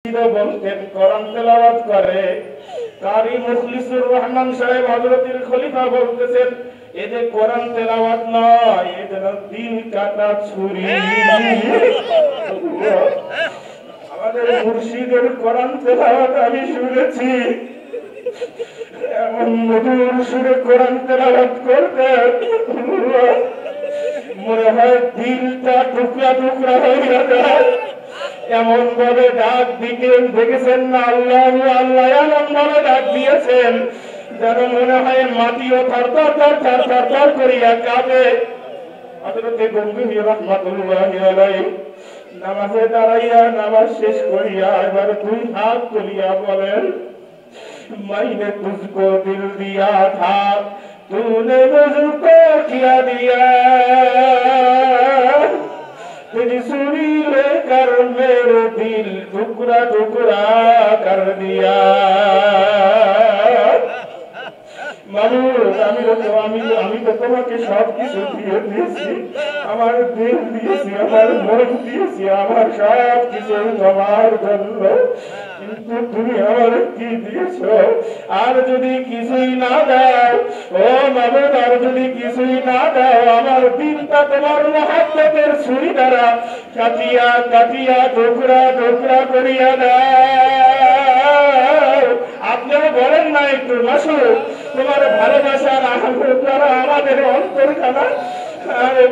বলতেন কোরআন তেলাওয়াত করে। কারি মুখলিসুর রহমান সাহেব হযরতের খলিফা বলতেছেন এই যে কোরআন তেলাওয়াত নয়, এই যেন দিল কাটা ছুরি। আমাদের মুর্শিদের কোরআন তেলাওয়াত আমি শুনেছি, এমন মধুর সুরে কোরআন তেলাওয়াত করতে মনে হয় দিলটা টুকরা টুকরা হয়ে যায়। এমন ভাবে ডাক দিতেন, দেখেছেন না আল্লাহ আল্লাহ, এমন ভাবে ডাক দিয়েছেন যেন মনে হয় মাটিও থরথর থরথর থরথর করিয়া কাঁপে। হযরতে গম্ভীর রাহমাতুল্লাহি আলাইহি নামাজে দাঁড়াইয়া নামাজ শেষ করিয়া এবার দুই হাত তুলিয়া বলেন, मैंने तुझको दिल दिया था, तूने मुझको क्या दिया, तेरी सुनी लेकर मेरे दिल टुकड़ा टुकड़ा कर दिया। মানুষ আমি তো তোমাকে সবকিছু দিয়ে দিয়েছি, আমার দিল দিয়েছি, আমার মন দিয়েছি, আমার সব কিছু তোমার জন্য, কিন্তু তুমি আমার কি দিয়েছো? আর যদি কিছুই না দাও ও মাবুদ, আর যদি কিছুই না দাও, আমার দিলটা তোমার মহব্বতের ছুরি দ্বারা কাটিয়া কাটিয়া টুকরা টুকরা করিয়া দাও। আপনিও বলেন না একটু মাসুদ, তোমার ভালোবাসার আহ্বান দ্বারা আমাদের অন্তরখানা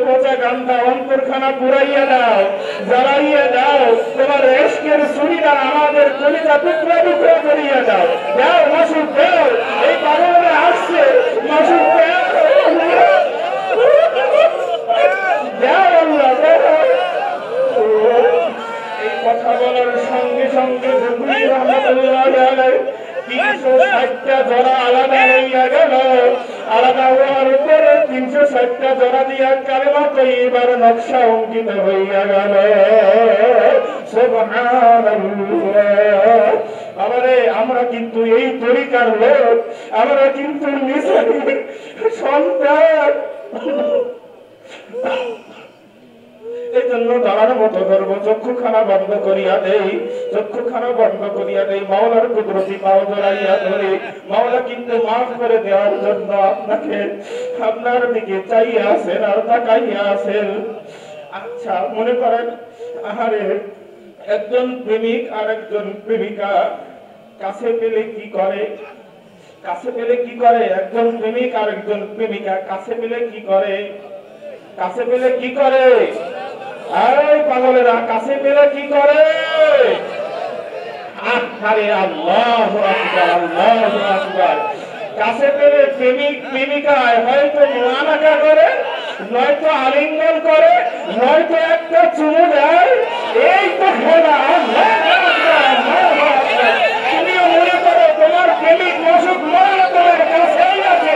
পচা গান্ধা অন্তরখানা পুরাইয়া দাও, জ্বালাইয়া দাও, তোমার ইশকের ছুরি দ্বারা আমাদের কলিজা টুকরা টুকরা করিয়া দাও। দাও মাসুদ দাও, এই পাগলে আসছে মাসুদ দাও, দাও আল্লাহ দাও। এই কথা বলার সঙ্গে সঙ্গে গম্ভীর রাহমাতুল্লাহি আলাইহি 360টা জোড়া আলাদা হইয়া গেল। আলাদা হওয়ার পরে 360টা জোড়া দিয়া কালেমা তৈয়বার নকশা অঙ্কিত হইয়া গেল। সুবহানাল্লাহ। আমারে আমরা কিন্তু এই তরিকার লোক, আমরা কিন্তু নিজের সন্তান। এই জন্য তার মতো ধর্ম চক্ষুখানা বন্ধ করিয়া দেই, চক্ষুখানা বন্ধ করিয়া দেই, মাওলার কুদরতি পাও জড়াইয়া ধরে মাওলা কিন্তু মাফ করে দেওয়ার জন্য আপনাকে আপনার দিকে চাইয়া আছেন আর তাকাইয়া আছেন। আচ্ছা মনে করেন আহারে একজন প্রেমিক আর একজন প্রেমিকা কাছে পেলে কি করে? কাছে পেলে কি করে? একজন প্রেমিক আর একজন প্রেমিকা কাছে পেলে কি করে? কাছে পেলে কি করে? এই পাগলেরা কাছে পেলে কি করে? আরে আল্লাহু আকবার, আল্লাহু আকবার। কাছে পেলে প্রেমিক প্রেমিকায় হয়তো মুআনাকা করে, নয়তো আলিঙ্গন করে, নয়তো একটা চুমু দেয়। এই তো খেলা। আল্লাহু আকবার, আল্লাহু আকবার। তুমিও মনে করো তোমার প্রেমিক মাসুদ মাওলা তোমার কাছেই আছে,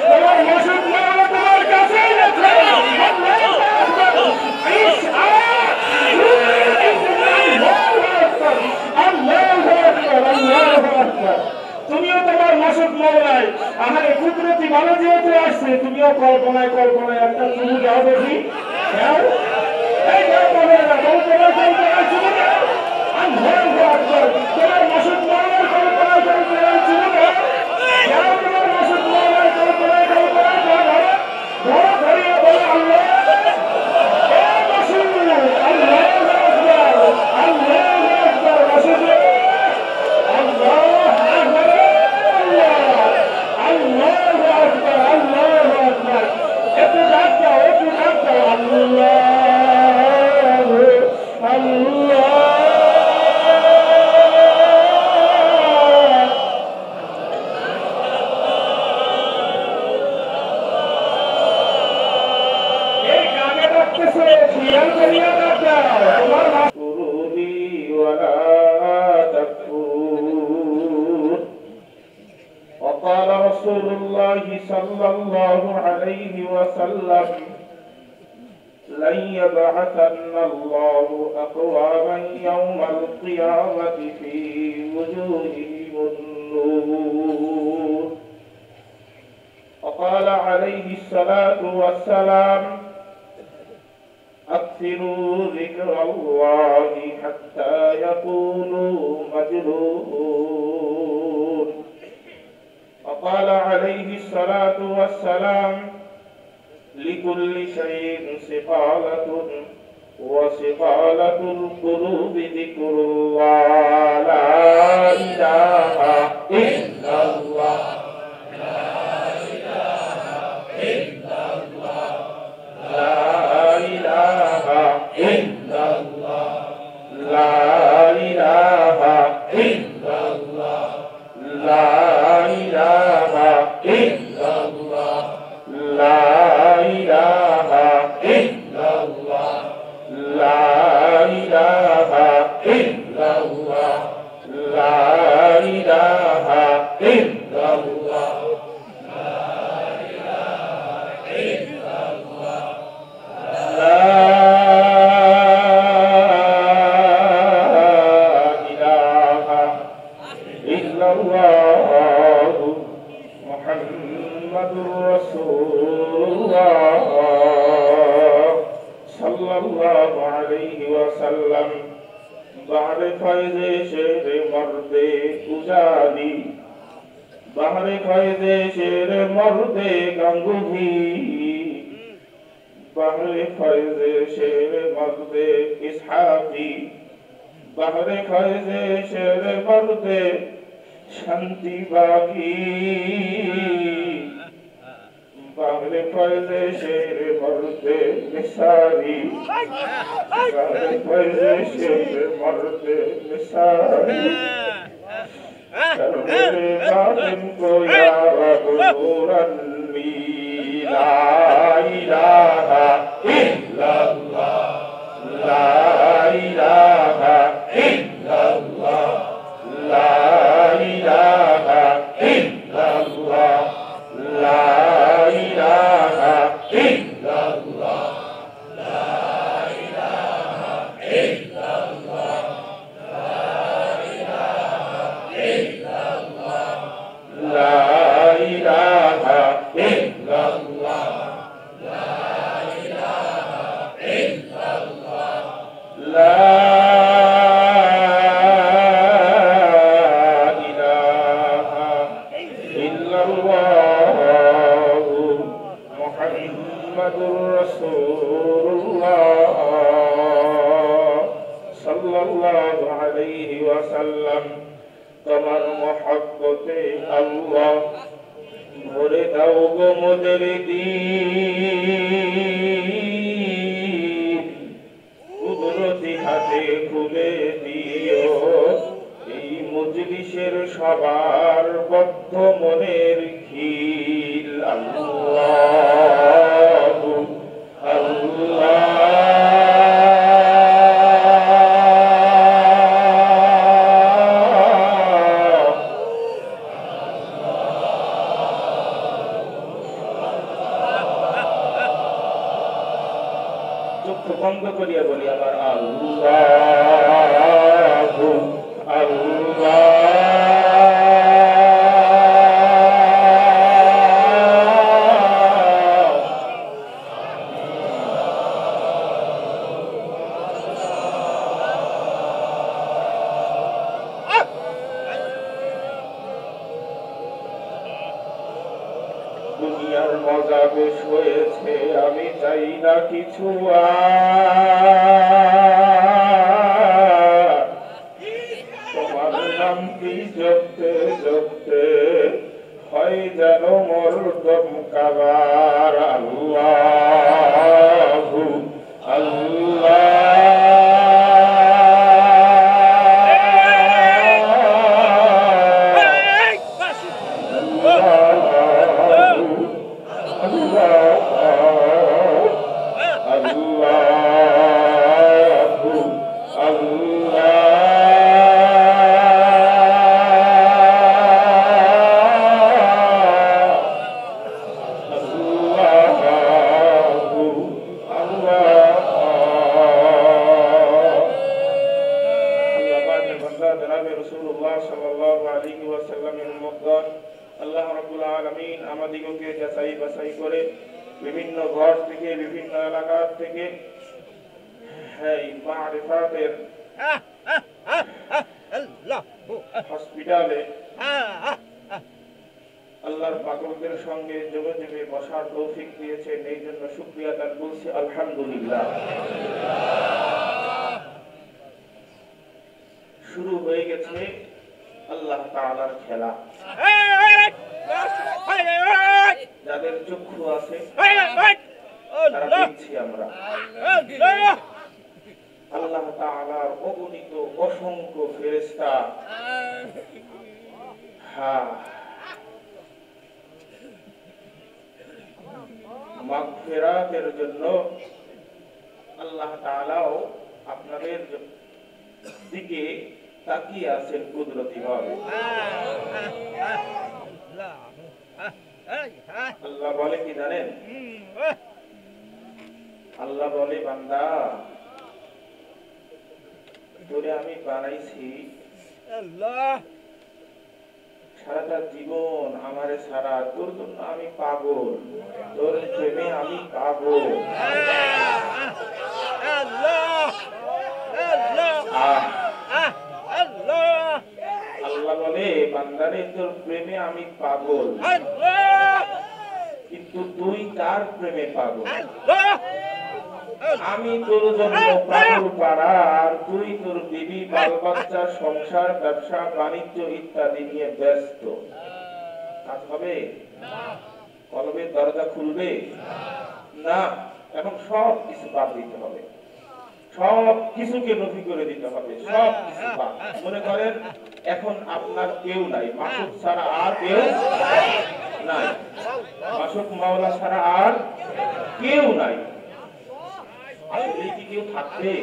তোমার মাসুদ মাওলা তোমার কাছেই আছে। তুমিও তোমার মাসুদ মাওলায় আহারে কুদরতি ভালো যেহেতু আসছে, তুমিও কল্পনায় কল্পনায় একটা চুমু দাও দেখি। এই দাও কল্পনা, কল্পনায় কল্পনায় চুমু দাও। আল্লাহু আকবার। তোমার মাসুদ মাওলার কল্পনায় কল্পনায় চুমু দাও। দাও তোমার মাসুদ মাওলার কল্পনায় কল্পনায় দাও। ধরো ধরিয়ে বলো আল্লাহ। وقال رسول الله صلى الله عليه وسلم لن يبعثن الله أقواما يوم القيامة في وجوههم النور. وقال عليه الصلاة والسلام أكثروا ذكر الله حتى يقولوا مجنون. وقال عليه الصلاة والسلام لكل شيء سقالة وسقالة القلوب ذكر الله. لا إله إلا الله لا إله إلا الله لا إله إلا الله لا إله إلا الله لا إله إلا الله لا إله إلا الله لا إله إلا الله لا إله إلا الله بحر فیض شیر مرد گنگوہی بحر فیض شیر مرد اسحاقی بحر فیض شیر مرد শান্তি বাকি বাংলে ফয়জে শের মরদে মিসারি বাংলে ফয়জে শের মরদে মিসারি সরবরে বাতিন কো ইয়া রব নূরান লা ইলাহা ইল্লাল্লাহ লা ইলাহা ইল্লাল্লাহ লা ইলাহা ইল্লাল্লাহ লা ইলাহা ইল্লাল্লাহ লা ইলাহা ইল্লাল্লাহ লা ইলাহা ইল্লাল্লাহ লা ইলাহা ইল্লাল্লাহ লা তোমার মহব্বতে আল্লাহ ভরে দাও গো মোদের দিল কুদরতি হাতে খুলে দিও এই মজলিসের সবার বদ্ধ মনের খিল আল্লাহ আল্লাহ বন্ধ করিয়া বলি আমার আল্লাহ আল্লাহ দুনিয়ার মজা বেশ হয়েছে আমি চাই না কিছু তোমার নামটি জপতে জপতে হয় যেন মোর দম কাবার আল্লাহ আল্লাহ আল্লাহ রাব্বুল আলামিন আমাদিগকে যাচাই বাছাই করে বিভিন্ন ঘর থেকে বিভিন্ন এলাকা থেকে এই মারিফাতের হসপিটালে আল্লাহর পাগলদের সঙ্গে যোগাযোগে বসার তৌফিক দিয়েছেন, এই জন্য শুকরিয়া আদায় বলছি আলহামদুলিল্লাহ। শুরু হয়ে গেছে আল্লাহ তাআলার খেলা। যাদের চক্ষু আছে তারা দেখছি আমরা আল্লাহ তাআলার অগণিত অসংখ্য ফেরেশতা মাগফিরাতের জন্য আল্লাহ তাআলাও আপনাদের দিকে তাকিয়ে আছেন কুদরতি ভাবে। আল্লাহ বলে কি জানেন? আল্লাহ বলে, বান্দা তোরে আমি বানাইছি সারাটা জীবন আমারে সারা, তোর জন্য আমি পাগল, তোর প্রেমে আমি পাগল। আল্লাহ বলে, বান্দারে তোর প্রেমে আমি পাগল, কিন্তু তুই কার প্রেমে পাগল? আমি তোর জন্য পাগল পাড়া, আর তুই তোর বিবি বাল বাচ্চা সংসার ব্যবসা বাণিজ্য ইত্যাদি নিয়ে ব্যস্ত। কাজ হবে? কলবের দরজা খুলবে না। এখন সব কিছু বাদ দিতে হবে, সব কিছুকে নফি করে দিতে হবে, সব কিছু বাদ। মনে করেন এখন আপনার কেউ নাই, মাসুক ছাড়া আর কেউ নাই, মাসুক মাওলা ছাড়া আর কেউ নাই। আসলে কি কেউ থাকবে?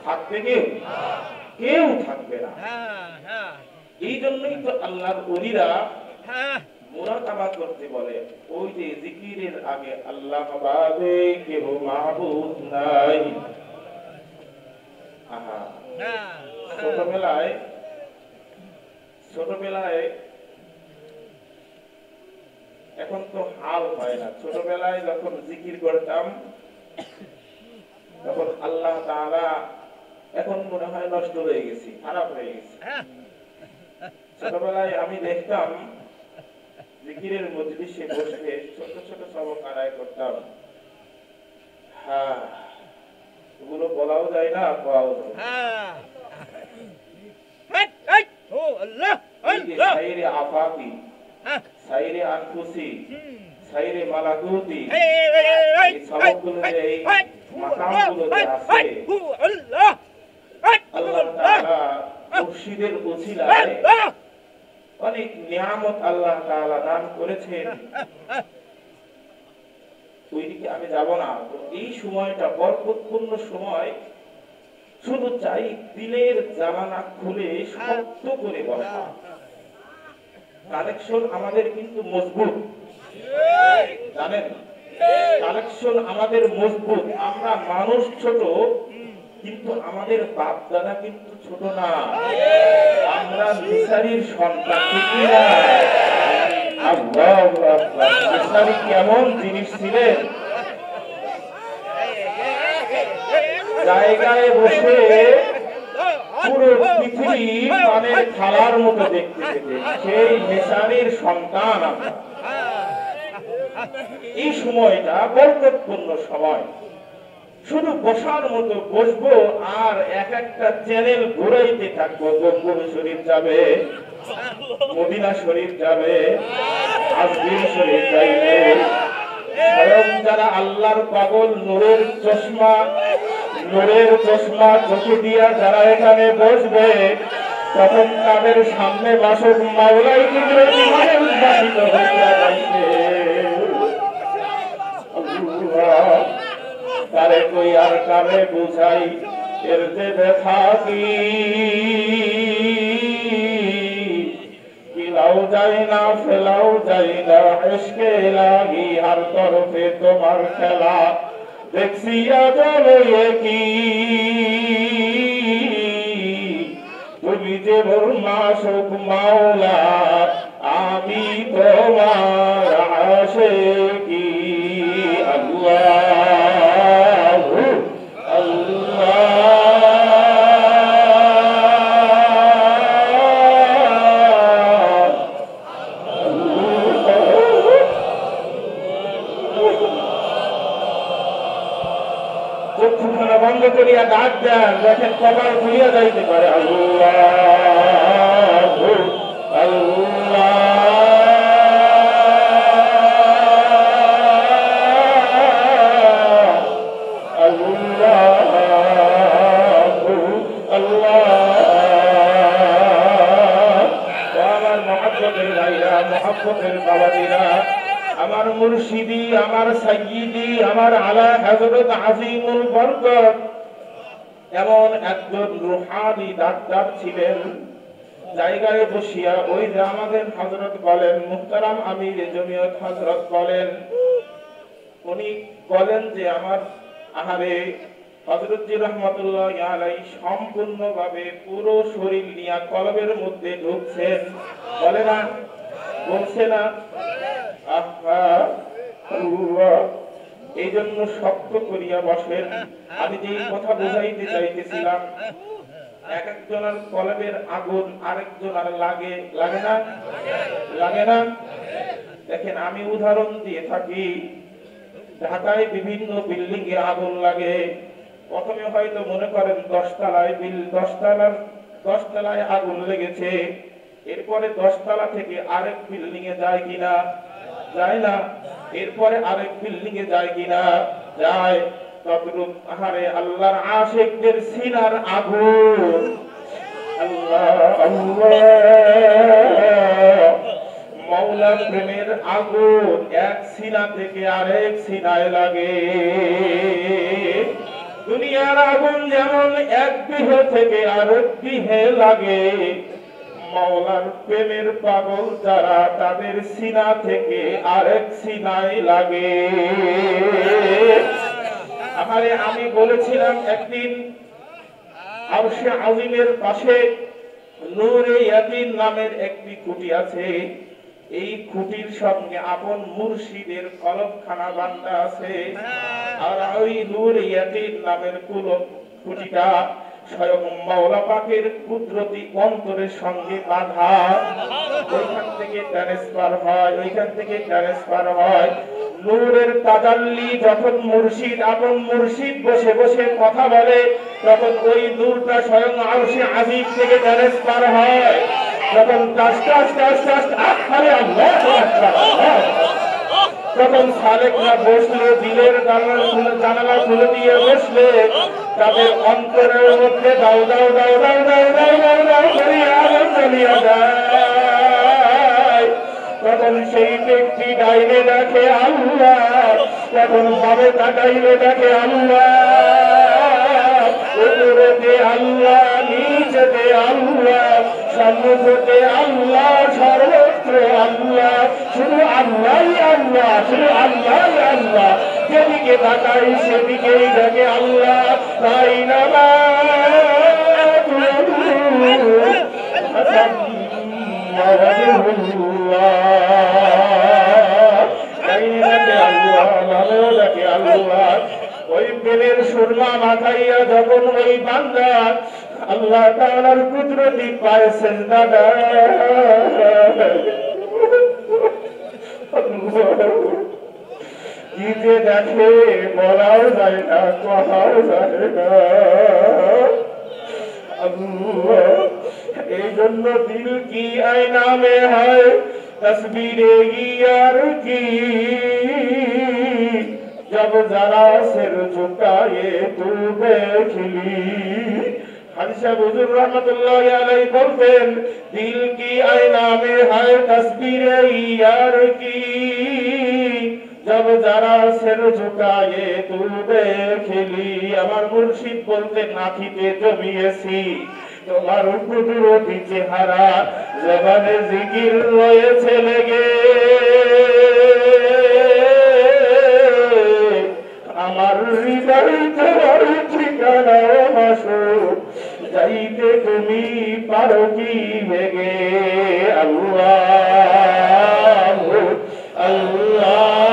থাকবে কেউ? কেউ থাকবে না। এই জন্যই তো আল্লাহর ওলিরা মুরাকাবা করতে বলে, ওই যে জিকিরের আগে আল্লাহ বাদে কেউ মাবুদ নাই। ছোটবেলায় এখন তো হাল হয় না, ছোটবেলায় যখন জিকির করতাম তখন আল্লাহ তাআলা, এখন মনে হয় নষ্ট হয়ে গেছি, খারাপ হয়ে গেছি। ছোটবেলায় আমি দেখতাম জিকিরের মজলিসে বসে ছোট ছোট সবক আদায় করতাম। ওগুলো বলাও যায় না, পাওয়াও যায় না। সাইরে আফাকি, সাইরে আনফুসি, সাইরে মালাকুতি, এই সবকগুলো যে এই মাকামগুলো যে আছে, আল্লাহ তাআলা মুর্শিদের ওসিলায় অনেক নিয়ামত আল্লাহ তাআলা দান করেছেন। ওইদিকে আমি যাব না। তো এই সময়টা বরকতপূর্ণ সময়, শুধু চাই দিলের জানালা খুলে শক্ত করে বসা। কালেকশন আমাদের কিন্তু মজবুত, জানেন, কালেকশন আমাদের মজবুত। আমরা মানুষ ছোট, কিন্তু আমাদের বাপ দাদা কিন্তু ছোট না। আমরা মিশরীর সন্তান, ঠিক না? আল্লাহু আকবার। মিশরী কেমন জিনিস ছিলেন? জায়গায় বসে পুরো পৃথিবী মানে থালার মতো দেখতে পেতেন। সেই মিশরীর সন্তান আমরা। এই সময়টা বরকতপূর্ণ সময়, শুধু বসার মতো বসবো আর এক একটা চ্যানেল ঘুরাইতে থাকবো। গম্বুর শরীফ যাবে, মদিনা শরীফ যাবে, আজমির শরীফ যাইবে। স্বয়ং যারা আল্লাহর পাগল, নূরের চশমা চোখে দিয়া যারা এখানে বসবে, তখন তাদের সামনে মাসুক মাওলাই কুদরতি ভাবে উদ্ভাসিত হইয়া যাইবে। তারে কই আর কারে বুঝাই, এর যে ব্যথা কি কিলাও যায় না, ফেলাও যায় না, ইশকে লাগি আর তরফে তোমার খেলা। দেখছি আজলে কি তুমি যে মোর মাসুক মাওলা, আমি তোমার আশিকি। আল্লাহু করিয়া ডাক দেন, দেখেন কপাল খুলিয়া যাইতে পারে। আল্লাহু আল্লাহ আমার মুর্শিদি, আমার সাইয়্যিদি, আমার আলা হযরত আজিমুল বরকত এমন একজন রূহানি ডাক্তার ছিলেন। জায়গায় বসিয়া ওই যে আমাদের হযরত বলেন, মুহতারাম আমির জমিয়ত হযরত বলেন, উনি বলেন যে আমার আহারে হযরত জি রাহমাতুল্লাহ আলাইহি সম্পূর্ণভাবে পুরো শরীর নিয়ে কলবের মধ্যে ঢুকছেন, বলে না, বলছে না? এই জন্য শক্ত করিয়া বসেন। আমি যে কথা বুঝাইতে চাইতেছিলাম, এক একজনের কলবের আগুন আরেকজনের লাগে, লাগে না? লাগে না? দেখেন, আমি উদাহরণ দিয়ে থাকি। ঢাকায় বিভিন্ন বিল্ডিং এ আগুন লাগে। প্রথমে হয়তো মনে করেন 10 তলায় আগুন লেগেছে, এরপরে 10 তলা থেকে আরেক বিল্ডিং এ যায় কিনা? যায় না। এরপরে আরেক বিল্ডিং এ যায় কিনা? যায়। তদ্রূপ আহারে আল্লাহর আশিকদের সিনার আগুন, আল্লাহ আল্লাহ, মাওলা প্রেমের আগুন এক সিনা থেকে আরেক সিনায় লাগে। দুনিয়ার আগুন যেমন এক গৃহ থেকে আরেক গৃহে লাগে, মাওলার প্রেমের পাগল যারা তাদের সিনা থেকে আরেক সিনায় লাগে। আমারে আমি বলেছিলাম একদিন আরশে আজিমের পাশে নূরে ইয়াকিন নামের একটি কুটি আছে। এই কুটির সঙ্গে আপন মুর্শিদের কলবখানা বান্ধা আছে। আর ওই নূরে ইয়াকিন নামের কুটিটা স্বয়ং মাওলা পাকের কুদরতি অন্তরের সঙ্গে বাঁধা। ওইখান থেকে ট্রান্সফার হয়। নূরের তাজাল্লি যখন মুর্শিদ, আপন মুর্শিদ বসে বসে কথা বলে, তখন ওই নূরটা স্বয়ং আরশে আজিম থেকে ট্রান্সফার হয়। যখন তখন সালেকরা বসলে, দিলের জানালা খুলে দিয়ে বসলে, তাদের অন্তরের মধ্যে দাও দাও দাও দাও দাও দাও দাও দাও করিয়া আগুন জ্বলিয়া যায়। তখন সেই ব্যক্তি ডাইনে দেখে আল্লাহ, তখন বামে তাকাইলে দেখে আল্লাহ, উপরেতে আল্লাহ, নিচেতে আল্লাহ, সম্মুখে আল্লাহ, সর্বত্র আল্লাহ, শুধু আল্লাহই আল্লাহ, শুধু আল্লাহই আল্লাহ। যেদিকে তাকাই সেদিকেই দেখে আল্লাহ। তাই না ওই প্রেমের সুরমা মাথাইয়া যখন ওই বান্দা আল্লাহ তাআলার কুদরতি পায়ে সিজদা দেয়, কি যে দেখে বলাও যায় না, কথাও যায় না। এই জন্য দিল কি আয়না মে হয় তসবীরে ইয়ার কি, जब जरा सिर झुकाए तू देखली। হাদিসে হুজুর রাহমাতুল্লাহ আলাইহি বলতেন, দিল কি আয়না মে है तस्वीरे यार की, जब जरा सिर झुकाए तू देखली। আমার মুর্শিদ বলতেন, নাথিতে জমিয়েছি তোমার কুদরতি চেহারা, জবানে জিকির রয়েছে লেগে, আমার হৃদয় তোমার ঠিকানা মাসুক, যাইতে তুমি পারো কি ভেগে। আল্লাহ আল্লাহ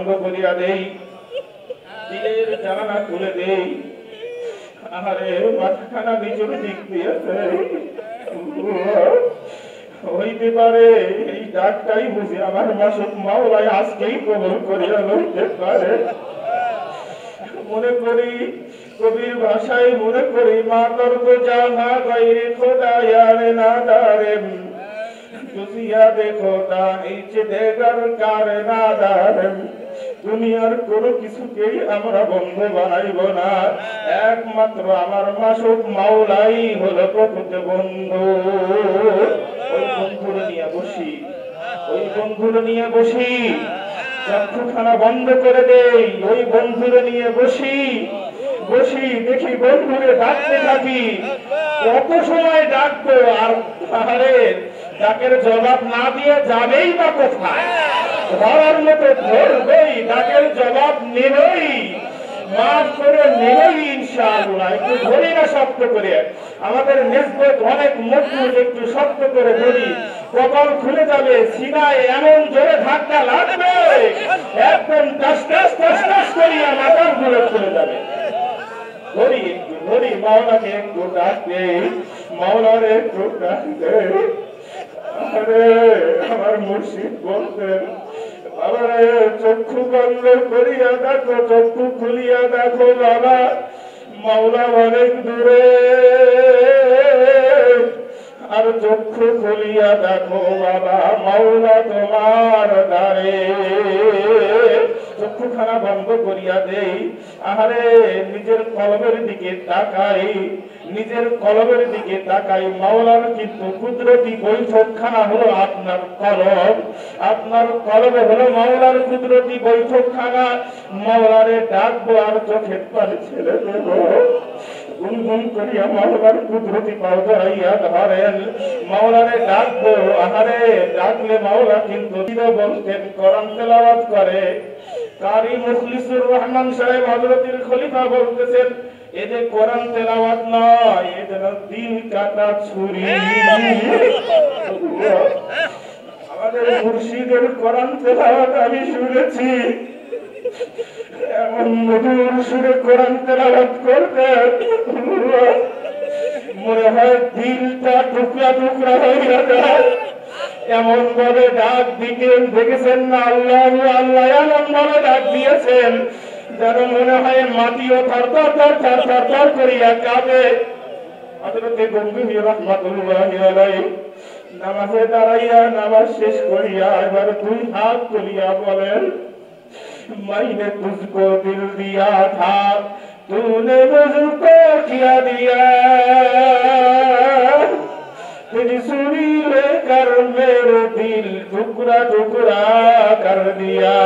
বন্ধ করিয়া দেই, দিলের জানালা খুলে দেই। আরে মাথাখানা নিচুর দিক দিয়েছে, হইতে পারে এই ডাকটাই বুঝি আমার মাসুক মাওলায় আজকেই কবুল করিয়া লইতে পারে। মনে করি কবির ভাষায় মনে করি মা দর্দ জানা গাইরে খোদা ইয়ারে না দারেম দুনিয়া দেখো তা নিচে দেগার কারে না দারেম। দুনিয়ার কোনো কিছুকেই আমরা বন্ধু বানাইব না, একমাত্র আমার মাসুক মাওলাই হলো প্রকৃত বন্ধু। ওই বন্ধুরে নিয়ে বসি, ওই বন্ধুরে নিয়ে বসি, চক্ষুখানা বন্ধ করে দেই, ওই বন্ধুরে নিয়ে বসি, বসি দেখি বন্ধুরে ডাকতে থাকি। কত সময় ডাকবো আর আরে ডাকের জবাব না দিয়ে যাবেই বা কোথায়? ধরার মতো ধরবেই, ডাকের জবাব নেবই, মাফ করে নেবই ইনশাআল্লাহ। একটু ধরি না শক্ত করে, আমাদের নিসবত অনেক মজবুত, একটু শক্ত করে ধরি, কপাল খুলে যাবে, সিনায় এমন জোরে ধাক্কা লাগবে একদম টাস টাস টাস টাস করিয়া মাথার ঘুরে খুলে যাবে। ধরি একটু ধরি, মাওলাকে একটু ডাকতে, মাওলারে একটু ডাকতে। আরে আমার মুর্শিদ বলতেন, বাবারে চক্ষু বন্ধ করিয়া দেখো, চক্ষু খুলিয়া দেখো বাবা, মাওলা অনেক দূরে। আর চক্ষু খুলিয়া দেখো বাবা, মাওলা তোমার দ্বারে। চক্ষুখানা বন্ধ করিয়া দেই, আহারে নিজের কলবের দিকে তাকাই, নিজের কলবের দিকে তাকাই। মাওলার কিন্তু কুদরতি বৈঠকখানা হলো আপনার কলব, আপনার কলবে হলো মাওলার কুদরতি বৈঠকখানা। মাওলারে ডাকবো আর চোখের পানি ছেড়ে দেব, গুনগুন করিয়া মাওলার কুদরতি পাও ধরাইয়া ধরেন, মাওলারে ডাকবো। আহারে ডাকলে মাওলা কিন্তু বলতেন, কোরআন তেলাওয়াত করে কারি মুখলিসুর রহমান সাহেব হযরতুল খলিফা বলতেছেন, এ যে কোরআন তেলাওয়াত নয়, এ যেন দিল কাটা ছুরি। আমাদের মুর্শিদের কোরআন তেলাওয়াত আমি শুনেছি, এমন মধুর সুরে কোরআন তেলাওয়াত করতেন, মনে হয় দিলটা টুকরা টুকরা হইয়া যায়। এমন ভাবে ডাক দিতেন, দেখেছেন না আল্লাহ আল্লাহ, এমন ভাবে ডাক দিয়েছেন যেন মনে হয় মাটিও থরথর থরথর থরথর করিয়া কাঁপে। হযরত গম্ভীর রাহমাতুল্লাহি আলাইহি নামাজে দাঁড়াইয়া, নামাজ শেষ করিয়া এবার দুই হাত তুলিয়া বলেন, मैंने तुझको दिल दिया था, तूने मुझको क्या दिया, तेरी सुनी लेकर मेरे दिल टुकड़ा टुकड़ा कर दिया।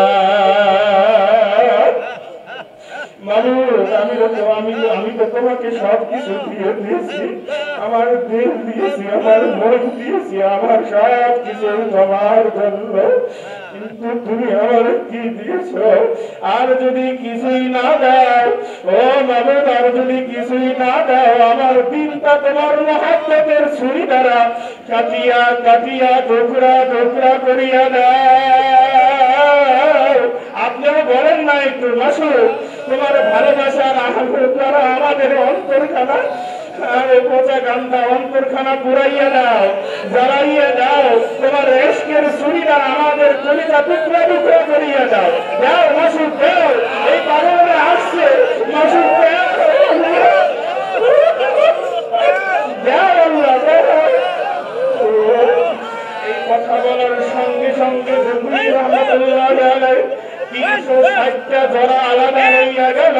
মানুষ আমি তো তোমাকে সবকিছু দিয়ে দিয়েছি, আমার দিল দিয়েছি, আমার মন দিয়েছি, আমার সব কিছু তোমার জন্য, কিন্তু তুমি আমার কি দিয়েছ? আর যদি কিছুই না দাও ও মাবুদ, আর যদি কিছুই না দাও, আমার দিলটা তোমার মহব্বতের ছুরি দ্বারা কাটিয়া কাটিয়া টুকরা টুকরা করিয়া দাও। আপনিও বলেন না একটু মাসুদ, তোমার ভালোবাসার আহ্বান দ্বারা আমাদের অন্তরখানা পচা গান্ধা অন্তরখানা পুরাইয়া দাও, জ্বালাইয়া দাও, তোমার ইশকের ছুরি দ্বারা আমাদের কলিজা টুকরা টুকরা করিয়া দাও। দাও মাসুদ দাও, এই পাগলে আসছে মাসুদ দাও, দাও আল্লাহ দাও। এই কথা বলার সঙ্গে সঙ্গে রহমতুল্লাহি আলাইহি 360টা জোড়া আলাদা হইয়া গেল,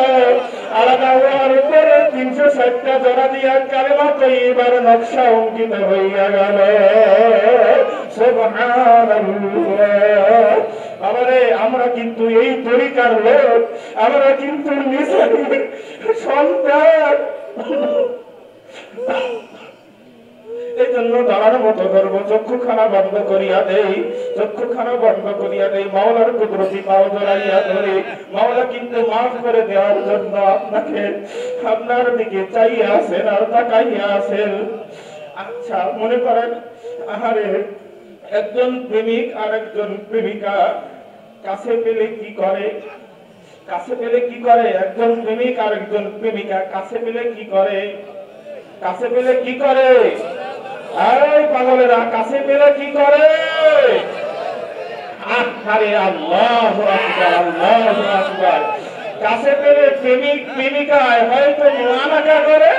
আলাদা হওয়ার পরে 360টা জোড়া দিয়া কালেমা তৈয়বার নকশা অঙ্কিত হইয়া গেল। সুবহানাল্লাহ। আমারে আমরা কিন্তু এই তরিকার লোক, আমরা কিন্তু নিজের সন্তান, এই জন্য দাঁড়ার মতো করবো, চক্ষুখানা বন্ধ করিয়া দেই, চক্ষুখানা বন্ধ করিয়া দেই, মাওলার কুদরতি পাও জড়াইয়া ধরে, মাওলা কিন্তু মাফ করে দেওয়ার জন্য আপনাকে আপনার দিকে চাইয়া আছেন আর তাকাইয়া আছেন। আচ্ছা মনে করেন, আহারে একজন প্রেমিক আর একজন প্রেমিকা কাছে পেলে কি করে? কাছে পেলে কি করে? একজন প্রেমিক আর একজন প্রেমিকা কাছে পেলে কি করে? কাছে পেলে কি করে? এই পাগলেরা কাছে পেলে কি করে? আরে আল্লাহু আকবার, আল্লাহু আকবার। কাছে পেলে প্রেমিক প্রেমিকায় হয়তো মোয়ানাকা করে,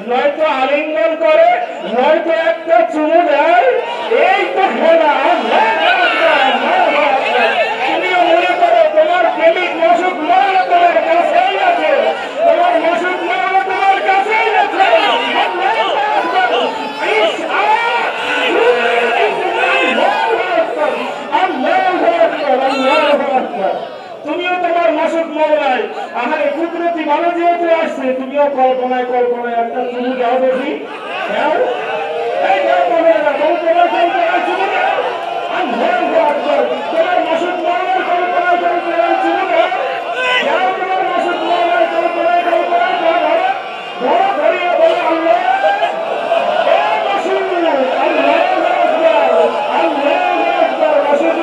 নয়তো আলিঙ্গন করে, নয়তো একটা চুমু দেয়। এই তো খেলা। আল্লাহু আকবার, আল্লাহু আকবার। তুমিও মনে করো তোমার প্রেমিক মশুক মাওলা তোমার কাছেই আছে, তোমার মশুক মাওলা তোমার কাছেই আছে। আল্লাহু আকবার। ইস তুমিও তোমার মাসুক মওলায় আহারে কুদরতি ভালো যেহেতু আসছে, তুমিও কল্পনায় কল্পনায় একটা চুমু দাও দেখি। দাও, এই দাও, বলে না কল্পনায় কল্পনায় চুমু দাও। আল্লাহু আকবার। তোমার মাসুক মওলার কল্পনায় কল্পনায় চুমু দাও। দাও তোমার মাসুক মওলার কল্পনায় কল্পনায় দাও। ধরো, ধরিয়ে বলো আল্লাহ। এই মাসুক আল্লাহু আকবার, আল্লাহু আকবার। মাসুক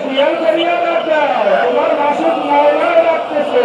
খেয়াল করিয়া রাখা, তোমার মাসুক মওলায় রাখতেছে।